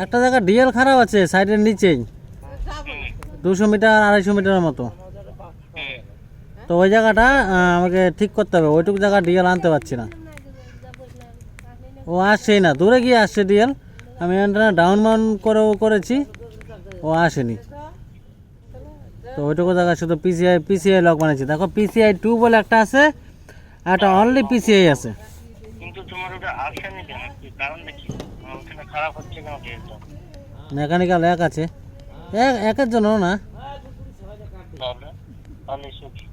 একটা জায়গা ডিএল খারাপ আছে সাইডের নিচেই 200 মিটার 250 মিটারের মতো। তো ওই জায়গাটা আমাকে ঠিক করতে হবে, ওইটুকু জায়গা ডিএল আনতে পারছি না। ও আসছেই না, দূরে গিয়ে আসছে ডিএল। আমি ডাউন মাউন করেছি, ও আসেনি। তো ওইটুকু জায়গা শুধু পিসিআই লক বানিয়েছি। দেখো পিসিআই 2 বলে একটা আছে, একটা অনলি পিসিআই আছে। কিন্তু তোমার ওটা আসেনি কেন, কি কারণটা কি? ওখানে খারাপ হচ্ছে কেন ডিএলটা? মেকানিক্যাল এক আছে, একের জন্য না। তাহলে তাহলে কি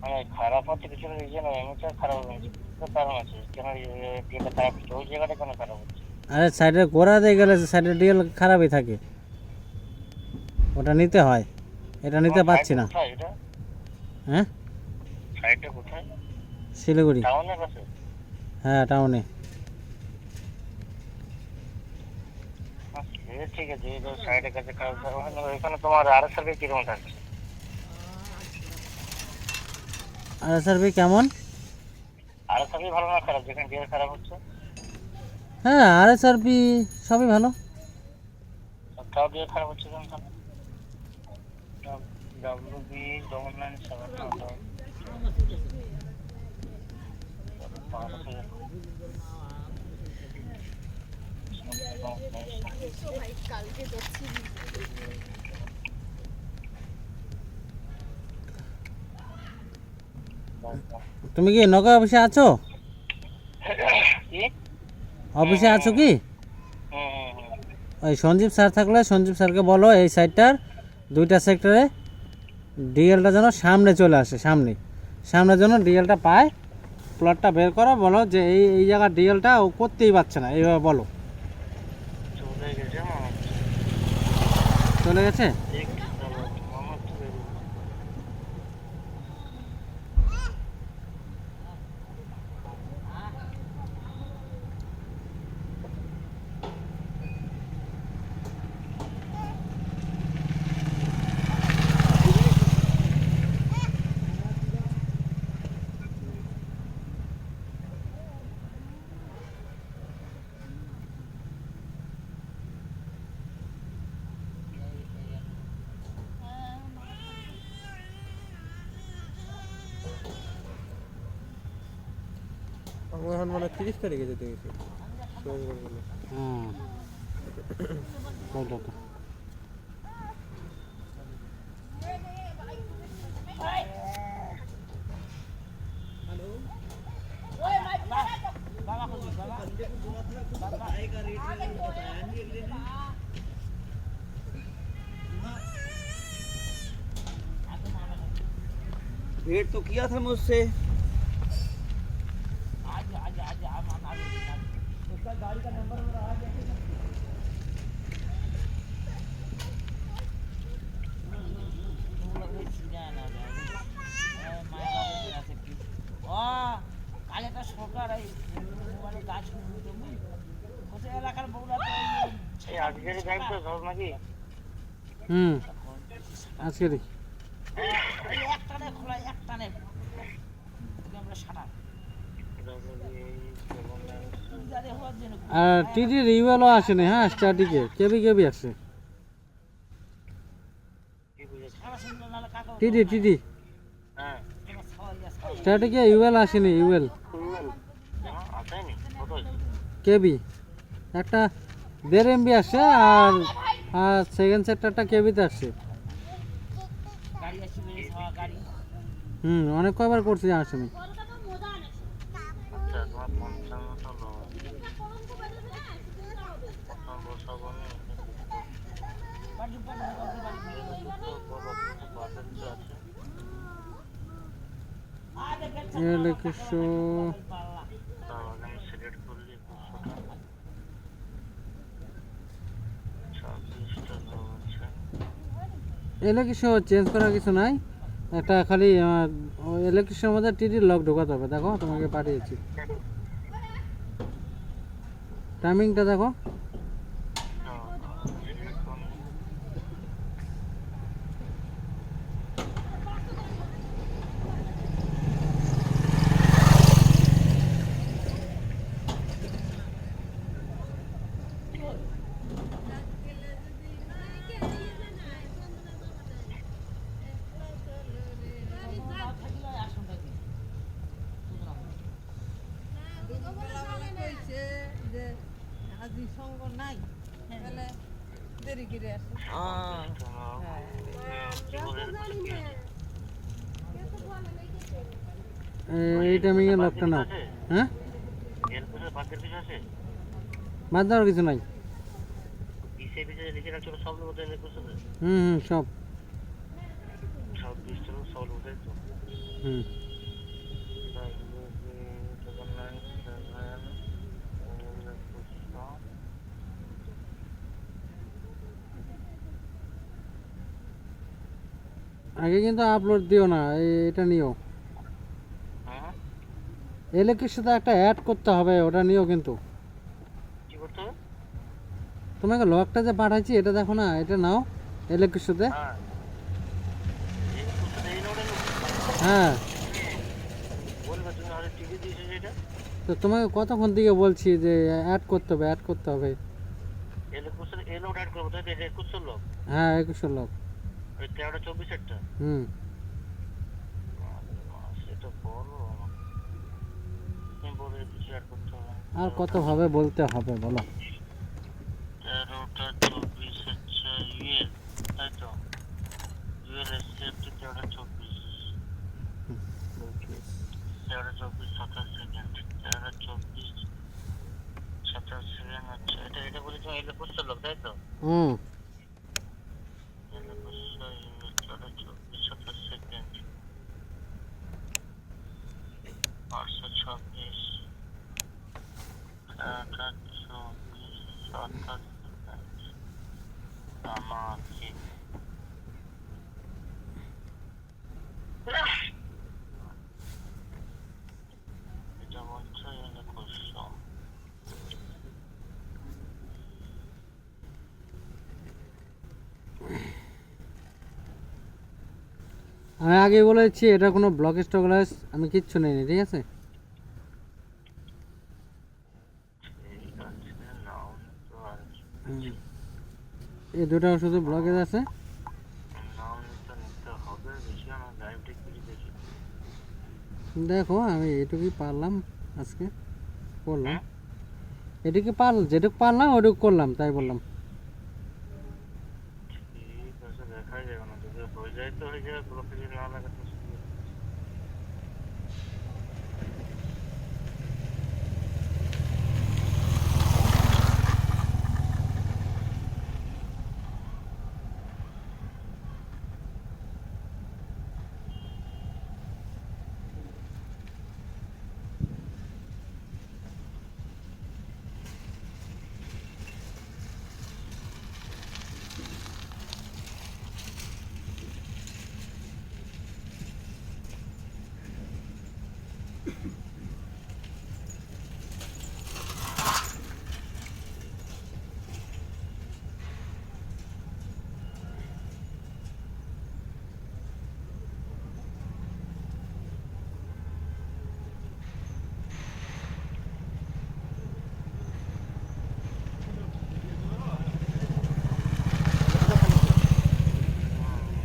মানে খারাপ হচ্ছে কিছু রিজন? এমনিতে খারাপ হচ্ছে কারণ আছে কেন ডিএলটা খারাপ হচ্ছে? ওই জায়গাটা কেন খারাপ হচ্ছে? আরে সাইডে গোড়া দিয়ে গেলে সাইডের ডিএল খারাপই থাকে, ওটা নিতে হয়, এটা নিতে পারছি না। হ্যাঁ সাইডটা কোথায়? শিলিগুড়ি। টাউনের কাছে? হ্যাঁ টাউনে। ঠিক আছে, সাইডের কাছে খারাপ। ওখানে তোমার আরএসআরবি কিরকম থাকছে? আরএসআরবি কেমন? আরএসআরবি ভালো না খারাপ যেখানে ডিএল খারাপ হচ্ছে? হ্যাঁ আরএসআরবি সবই ভালো। তাও ডিএল খারাপ হচ্ছে কেন? ডাব্লিউবি 997 তুমি কি নৌকা অফিসে আছো? অফিসে আছো কি? ওই সঞ্জীব স্যার থাকলে সঞ্জীব স্যারকে বলো এই সাইডটার 2টা সেক্টরে ডিএলটা যেন সামনে চলে আসে, সামনে যেন ডিএলটা পায়। প্লটটা বের করো, বলো যে এই জায়গার ডিএলটা ও করতেই পারছে না, এইভাবে বলো। চলে গেছে? এখন মানে 30 তারিখে যেতে গেছে। भेंट तो किया था मुझसे। उसका गाड़ी का नंबर हो रहा है আজকে আর টিডি রিওয়েলও আসেনি। হ্যাঁ স্টার্টিকে কেবি আসছে। টিডি স্টার্টিকে ইউএল আসেনি। ইউএল কেবি একটা 1.5 MB আসছে, আর সেকেন্ড সেক্টরটা কেবিতে আসছে। অনেক কয়বার করছি, আসেনি। ইলেকট্রিশিয়ান চেঞ্জ করার কিছু নাই, একটা খালি ইলেকট্রিশিয়ানের মধ্যে টিডির লক ঢোকাতে হবে। দেখো তোমাকে পাঠিয়েছি, টাইমিংটা দেখো। যে আজি সঙ্গ নাই তাহলে দেরি করে আসে এই টাইমিংয়ে লকটা নাও। হ্যাঁ, এর পিছনে বাঘের কিছু আছে? বাদ দেওয়ার কিছু নাই। পিছে পিছে লিখে রাখছো সব লোক ওদের করছে তো? সব। সব পিছনে সব লোক তো। হুম আগে কিন্তু আপলোড দিও না, এটা নিও। হ্যাঁ এলেকের সাথে একটা অ্যাড করতে হবে, ওটা নিও কিন্তু। কি করতে হবে? তোমাকে লকটা যে পাঠাইছি এটা দেখো না, এটা নাও এলেকের সাথে। হ্যাঁ এই করতে এই নোডে হ্যাঁ, বলবে তুমি আরে টিভি দিয়েছো যেটা তো তোমাকে কতক্ষণ থেকে বলছি যে অ্যাড করতে হবে, অ্যাড করতে হবে। এলে করতে এই নোড অ্যাড করবো তাই এটা 21 লোক হ্যাঁ, 21 লক। ওই 13টা 24 একটা হুম সেটা বলো তুমি বলে কিছু অ্যাড করতে হবে আর কতভাবে বলতে হবে বলো? 13টা 24 হচ্ছে ইউএল তাই তো ইউএল এসছে 13টা 24 13টা 24 27 সেকেন্ড 13টা 24 27 সেকেন্ড হচ্ছে এটা বলি তুমি এলে করতে লোক তাই তো হুম এলে করতে 13টা 24 27 সেকেন্ড 826 13টা 24 27 সেকেন্ড আমাকে এটা বলছে এলে করছো আমি আগে বলেছি এটা কোনো ব্লক স্টকলেস আমি কিচ্ছু নেইনি, ঠিক আছে? ঠিক আছে নাও তো আর এই দুটো শুধু ব্লকেজ আছে। নাও নিতে হবে বেশি আমার লাইভ দেখি দেখি দেখো আমি এটুকুই পারলাম আজকে করলাম, হ্যাঁ? এটুকু যেটুকু পারলাম ওটুকু করলাম, তাই বললাম। ঠিক আছে দেখা যাবে না যদি হয়ে যায় তো হয়ে যাবে ব্লকে যদি না লাগে তো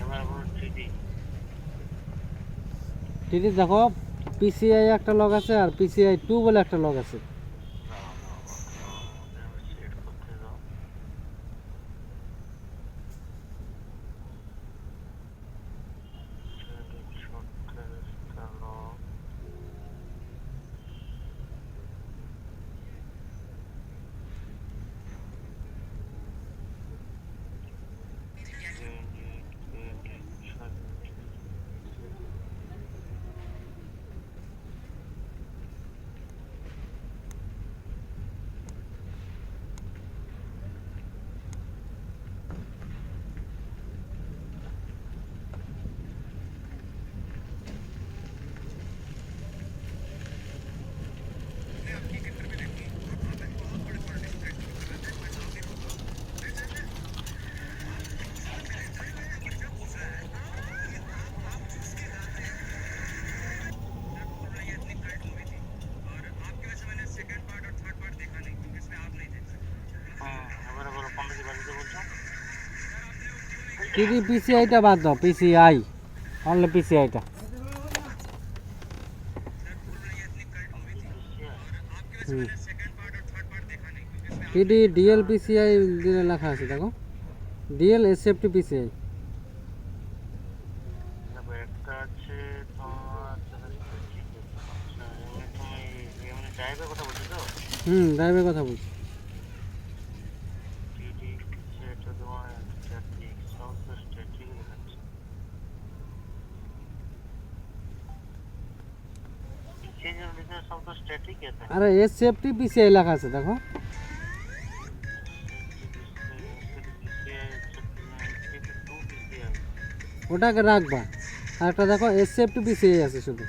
এবার বলো ঠিকই টিটি দেখো পিসিআই একটা লগ আছে আর পিসিআই 2 বলে একটা লগ আছে। সেট করতে দাও এবারে বলো কোনটা কি বাজিতে বলছো টিটি পিসিআইটা বাদ দাও, পিসিআই অনলি পিসিআইটা। হুম পিডি ডিএল পিসিআই দিয়ে লেখা আছে দেখো, ডিএল এসএফটি পিসিআই। দেখো একটা আছে তোমার আচ্ছা, তুমি এমনি ড্রাইভের কথা বলছো তো? ড্রাইভের কথা বলছি। টিডি সেটা তোমার স্ট্যাটিক, সব তো স্ট্যাটিক দেখাচ্ছে। পিছিয়ে যে লিখে সব তো স্ট্যাটিক আছে। আরে এসএফটি পিসিআই লেখা আছে দেখো। ওটাকে রাখবা। আর একটা দেখো এসএফটি পিসিআই আছে শুধু।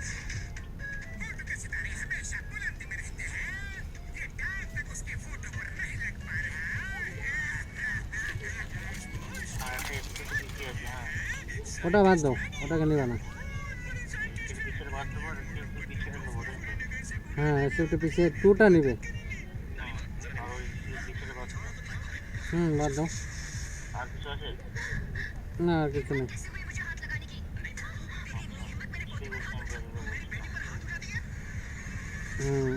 আর একটা স্ট্যাটিক পিছিয়ে আছে, হ্যাঁ। ওটা বাদ দাও, ওটাকে নিবা না। পিছের বাথরুম আর পিছিয়ে নেবো, তাই তো? হ্যাঁ এসএফটি পিসিআই 2টা নিবে। আর ওই পিছের বাথরুম বাদ দাও। আর কিছু আছে? না আর কিছু নেই। ঠিক আছে, আমি বেরিয়ে বলছিলাম। হুম